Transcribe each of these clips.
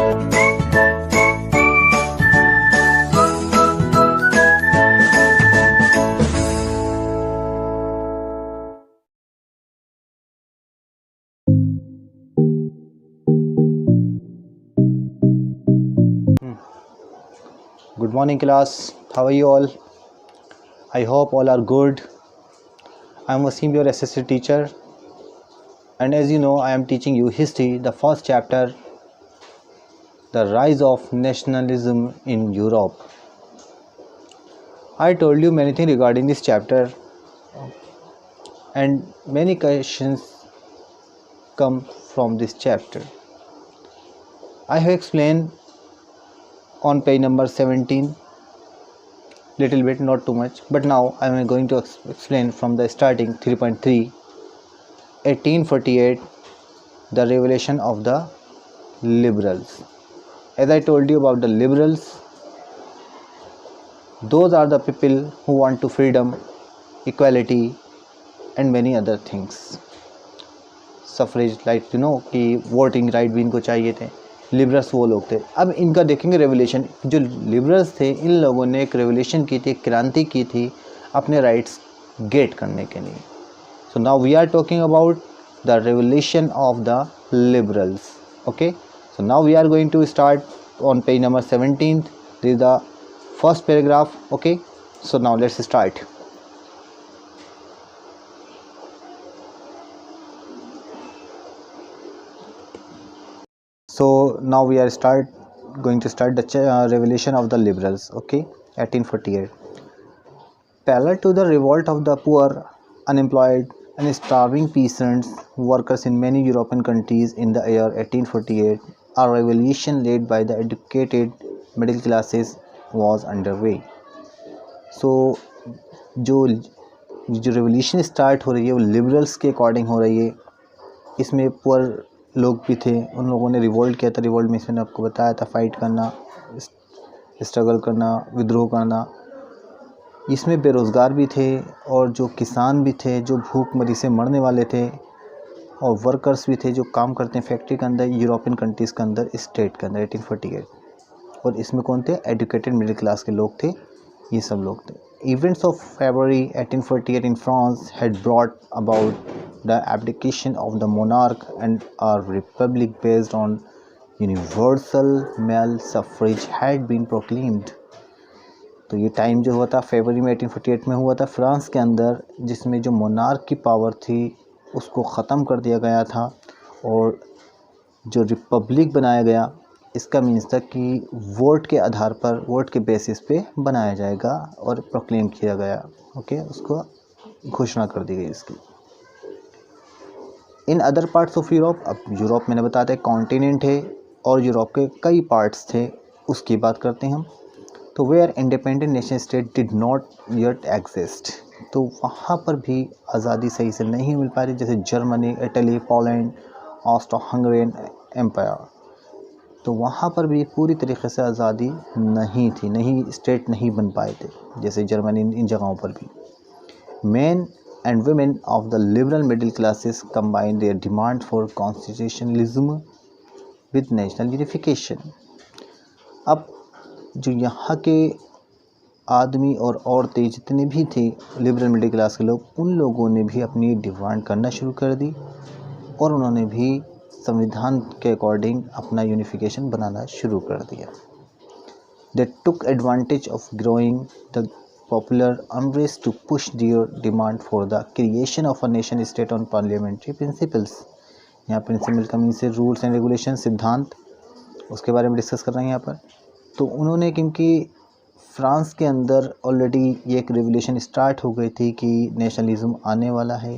Good morning class, how are you all? I hope all are good. I am Wasim, your assistant teacher, and as you know I am teaching you history, the first chapter, the rise of nationalism in Europe. I told you many things regarding this chapter and many questions come from this chapter. I have explained on page number 17 little bit, not too much, but now I am going to explain from the starting 3.3, 1848, the revelation of the liberals. As I told you about the liberals, those are the people who want to freedom, equality and many other things. Suffrage right कि voting right भी इनको चाहिए थे. Liberals वो लोग थे. अब इनका देखेंगे रेवोल्यूशन. जो लिबरल्स थे इन लोगों ने एक रेवोल्यूशन की थी, एक क्रांति की थी अपने राइट्स गेट करने के लिए. So now we are talking about the revolution of the liberals. Okay, so now we are going to start on page number 17. This is the first paragraph. Okay, so now let's start. So now we are going to start the revolution of the liberals. Okay, 1848. Parallel to the revolt of the poor, unemployed and starving peasants workers in many European countries in the year 1848, a revolution led by the educated middle classes was underway. So जो revolution start हो रही है वो liberals के according हो रही है. इसमें पुअर लोग भी थे, उन लोगों ने रिवोल्ट किया था. रिवोल्ट में इसमें आपको बताया था फाइट करना, स्ट्रगल करना, विद्रोह करना. इसमें बेरोज़गार भी थे और जो किसान भी थे, जो भूखमरी से मरने वाले थे, और वर्कर्स भी थे जो काम करते हैं फैक्ट्री के अंदर, यूरोपियन कंट्रीज़ के अंदर, स्टेट के अंदर 1848. और इसमें कौन थे? एजुकेटेड मिडिल क्लास के लोग थे, ये सब लोग थे. Events of February 1848 in France had brought about the abdication of the monarch and a republic based on universal male suffrage had been proclaimed. तो ये टाइम जो हुआ था फरवरी में 1848 में हुआ था फ्रांस के अंदर, जिसमें जो मोनार्क की पावर थी उसको ख़त्म कर दिया गया था और जो रिपब्लिक बनाया गया. इसका मीन्स था कि वोट के आधार पर, वोट के बेसिस पे बनाया जाएगा और प्रोक्लेम किया गया. ओके, उसको घोषणा कर दी गई इसकी. In other parts of Europe, अब यूरोप मैंने बताया था कॉन्टिनेंट है और यूरोप के कई पार्ट्स थे, उसकी बात करते हैं हम. तो where independent nation state did not yet exist, तो वहाँ पर भी आज़ादी सही से नहीं मिल पा रही. जैसे Germany, Italy, Poland, Austro Hungarian empire, तो वहाँ पर भी पूरी तरीके से आज़ादी नहीं थी, नहीं स्टेट नहीं बन पाए थे जैसे जर्मनी, इन जगहों पर भी. Main and women of the liberal middle classes combine there demand for constitutionalism with national unification. अब जो यहाँ के आदमी और औरतें जितने भी थे लिबरल मिडिल क्लास के लोग, उन लोगों ने भी अपनी डिमांड करना शुरू कर दी और उन्होंने भी संविधान के अकॉर्डिंग अपना यूनिफिकेशन बनाना शुरू कर दिया. They took advantage of growing the popular unrest to push their demand for the creation of a nation state on parliamentary principles. यहाँ प्रिंसिपल का मीन्स से रूल्स एंड रेगुलेशन, सिद्धांत, उसके बारे में डिस्कस कर रहे हैं यहाँ पर. तो उन्होंने, क्योंकि फ्रांस के अंदर ऑलरेडी ये एक रेवोल्यूशन स्टार्ट हो गई थी कि नेशनलिज्म आने वाला है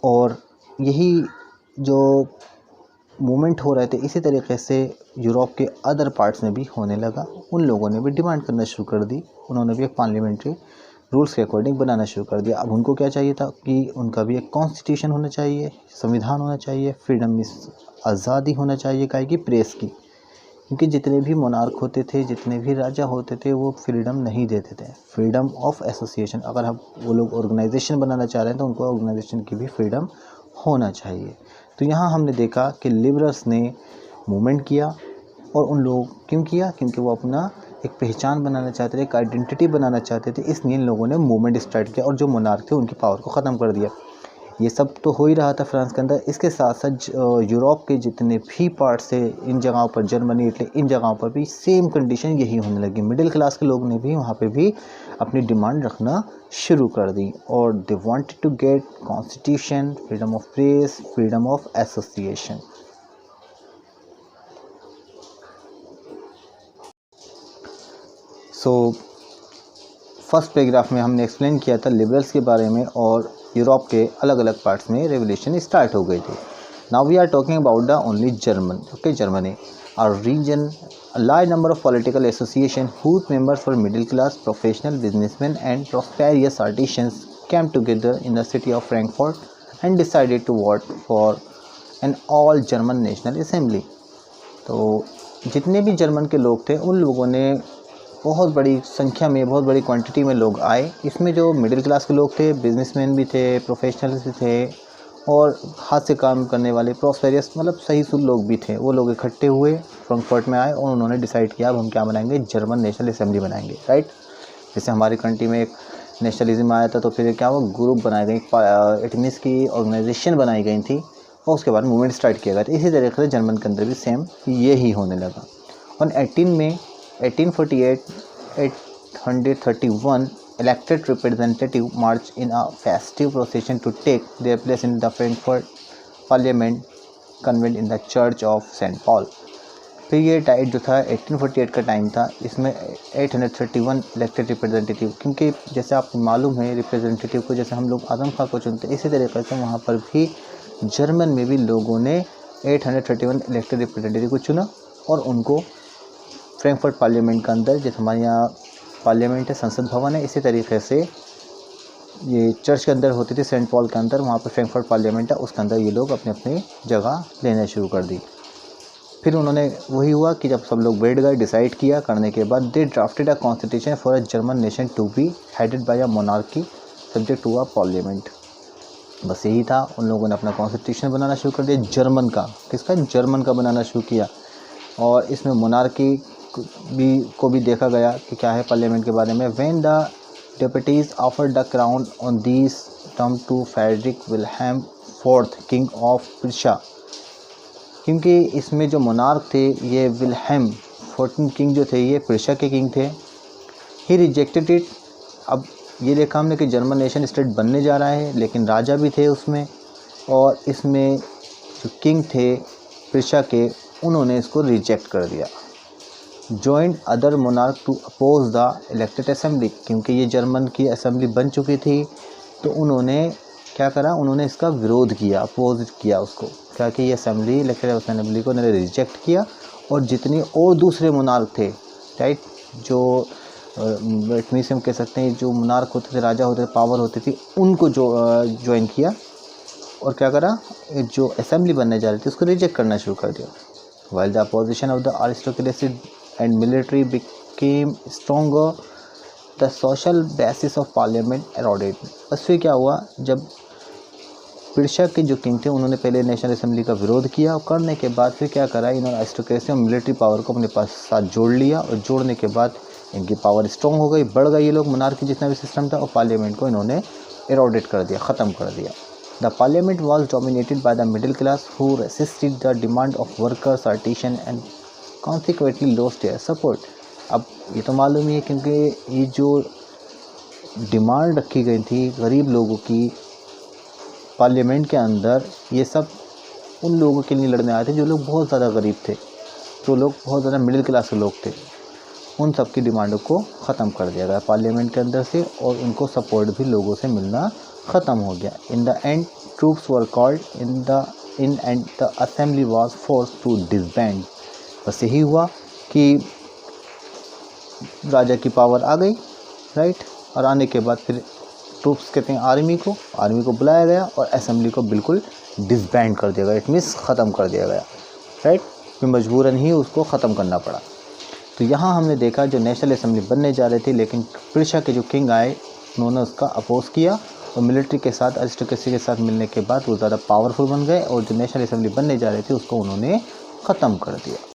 और यही जो मूवमेंट हो रहे थे इसी तरीके से यूरोप के अदर पार्ट्स में भी होने लगा. उन लोगों ने भी डिमांड करना शुरू कर दी, उन्होंने भी एक पार्लियामेंट्री रूल्स के अकॉर्डिंग बनाना शुरू कर दिया. अब उनको क्या चाहिए था कि उनका भी एक कॉन्स्टिट्यूशन होना चाहिए, संविधान होना चाहिए, फ्रीडम में आज़ादी होना चाहिए, काहे की प्रेस की, क्योंकि जितने भी मोनार्क होते थे, जितने भी राजा होते थे, वो फ्रीडम नहीं देते थे. फ्रीडम ऑफ एसोसिएशन, अगर हम वो लोग ऑर्गेनाइजेशन बनाना चाह रहे हैं तो उनको ऑर्गेनाइजेशन की भी फ्रीडम होना चाहिए. तो यहाँ हमने देखा कि लिबरल्स ने मूवमेंट किया। और उन लोग क्यों किया? क्योंकि वो अपना एक पहचान बनाना चाहते थे, एक आइडेंटिटी बनाना चाहते थे, इसलिए इन लोगों ने मूवमेंट स्टार्ट किया और जो मोनार्क थे उनकी पावर को ख़त्म कर दिया। ये सब तो हो ही रहा था फ्रांस के अंदर, इसके साथ साथ यूरोप के जितने भी पार्ट्स थे, इन जगहों पर जर्मनी, इटली, इन जगहों पर भी सेम कंडीशन यही होने लगी। मिडिल क्लास के लोग ने भी वहाँ पे भी अपनी डिमांड रखना शुरू कर दी और they wanted to get constitution, freedom of press, freedom of association. So first paragraph में हमने एक्सप्लेन किया था लिबरल्स के बारे में और यूरोप के अलग अलग पार्ट्स में रेवोल्यूशन स्टार्ट हो गई थी। Now we are talking about the only German, okay, Germany, our region, a large number of political associations whose members were middle class, professional businessmen and prosperous artisans came together in the city of Frankfurt and decided to vote for an all German National Assembly। तो जितने भी German के लोग थे उन लोगों ने बहुत बड़ी संख्या में, बहुत बड़ी क्वांटिटी में लोग आए। इसमें जो मिडिल क्लास के लोग थे, बिजनेसमैन भी थे, प्रोफेशनल्स भी थे और हाथ से काम करने वाले प्रॉस्पेरियस मतलब सही सुल लोग भी थे। वो लोग इकट्ठे हुए, फ्रैंकफर्ट में आए और उन्होंने डिसाइड किया अब हम क्या बनाएंगे, जर्मन नेशनल असेंबली बनाएंगे, राइट। जैसे हमारी कंट्री में एक नेशनलिज्म आया था तो फिर क्या हुआ, ग्रुप बनाए गए, इट मीन्स की ऑर्गेनाइजेशन बनाई गई थी और उसके बाद मूवमेंट स्टार्ट किया गया था। इसी तरीके से जर्मन के अंदर भी सेम यही होने लगा। और 18 में 1848 831 elected representative march in a festive procession to take their place in the Frankfurt Parliament convened in the Church of St. Paul। फिर ये टाइट जो था 1848 का टाइम था, इसमें 831 इलेक्टेड रिप्रेजेंटेटिव, क्योंकि जैसे आपको मालूम है रिप्रेजेंटेटिव को जैसे हम लोग आदम खां को चुनते इसी तरीके से वहाँ पर भी जर्मन में भी लोगों ने 831 इलेक्टेड रिप्रेजेंटेटिव को चुना और उनको फ्रैंकफर्ट पार्लियामेंट के अंदर, जैसे हमारे यहाँ पार्लियामेंट है, संसद भवन है, इसी तरीके से ये चर्च के अंदर होती थी, सेंट पॉल के अंदर, वहाँ पर फ्रैंकफर्ट पार्लियामेंट है, उसके अंदर ये लोग अपनी अपनी जगह लेना शुरू कर दी। फिर उन्होंने वही हुआ कि जब सब लोग बैठ गए, डिसाइड किया, करने के बाद they drafted a constitution for a German nation to be headed by a monarchy subject to a parliament. बस यही था, उन लोगों ने अपना कॉन्स्टिट्यूशन बनाना शुरू कर दिया, जर्मन का, किसका, जर्मन का बनाना शुरू किया। और इसमें मोनार्की को भी देखा गया कि क्या है पार्लियामेंट के बारे में। When the deputies offered the crown on this term to Frederick Wilhelm fourth king of Prussia, क्योंकि इसमें जो मोनार्क थे ये विल्हेम 14 किंग जो थे ये प्रुशिया के किंग थे। ही रिजेक्टेड इट। अब ये देखा हमने कि जर्मन नेशन स्टेट बनने जा रहा है, लेकिन राजा भी थे उसमें, और इसमें जो किंग थे प्रुशिया के उन्होंने इसको रिजेक्ट कर दिया। Joined other monarch to oppose the elected assembly, क्योंकि ये जर्मन की असेंबली बन चुकी थी तो उन्होंने क्या करा, उन्होंने इसका विरोध किया, अपोज किया उसको, क्या कि ये असेंबली, इलेक्टेड असेंबली को उन्होंने रिजेक्ट किया। और जितने और दूसरे मोनार्क थे, राइट, जो इट मीन्स हम कह सकते हैं जो मोनार्क होते थे, राजा होते थे, पावर होती थी, उनको जो ज्वाइन किया और क्या करा, जो असेंबली बनने जा रही थी उसको रिजेक्ट करना शुरू कर दिया। While the opposition of the aristocracy and military became stronger, the social basis of parliament eroded। बस फिर क्या हुआ, जब प्रुशिया के जो किंग थे उन्होंने पहले नेशनल असेंबली का विरोध किया और करने के बाद फिर क्या करा, इन्होंने एरिस्टोक्रेसी और मिलिट्री पावर को अपने पास साथ जोड़ लिया और जोड़ने के बाद इनकी पावर स्ट्रॉन्ग हो गई, बढ़ गई। ये लोग मोनार्की जितना भी सिस्टम था और पार्लियामेंट को इन्होंने एरोडेट कर दिया, ख़त्म कर दिया। The parliament was dominated by the middle class who resisted the demand of workers, artisans and consequently lost their support। अब ये तो मालूम ही है, क्योंकि ये जो डिमांड रखी गई थी गरीब लोगों की पार्लियामेंट के अंदर, ये सब उन लोगों के लिए लड़ने आए थे जो लोग बहुत ज़्यादा गरीब थे, जो लोग बहुत ज़्यादा मिडिल क्लास के लोग थे। उन सब की डिमांडों को ख़त्म कर दिया गया पार्लियामेंट के अंदर से और उनको सपोर्ट भी लोगों से मिलना ख़त्म हो गया। In the end troops were called in and the assembly was forced to disband. बस यही हुआ कि राजा की पावर आ गई, राइट, और आने के बाद फिर ट्रूप्स कहते हैं आर्मी को बुलाया गया और असेंबली को बिल्कुल डिसबैंड कर दिया गया, इट मीन्स ख़त्म कर दिया गया, राइट, फिर मजबूरन ही उसको ख़त्म करना पड़ा। तो यहाँ हमने देखा जो नेशनल असेंबली बनने जा रहे थे, लेकिन प्रुशिया के जो किंग आए उन्होंने उसका अपोज किया और मिलिट्री के साथ, अरिस्टोक्रेसी के साथ मिलने के बाद वो ज़्यादा पावरफुल बन गए और जो नेशनल असेंबली बनने जा रही थी उसको उन्होंने ख़त्म कर दिया।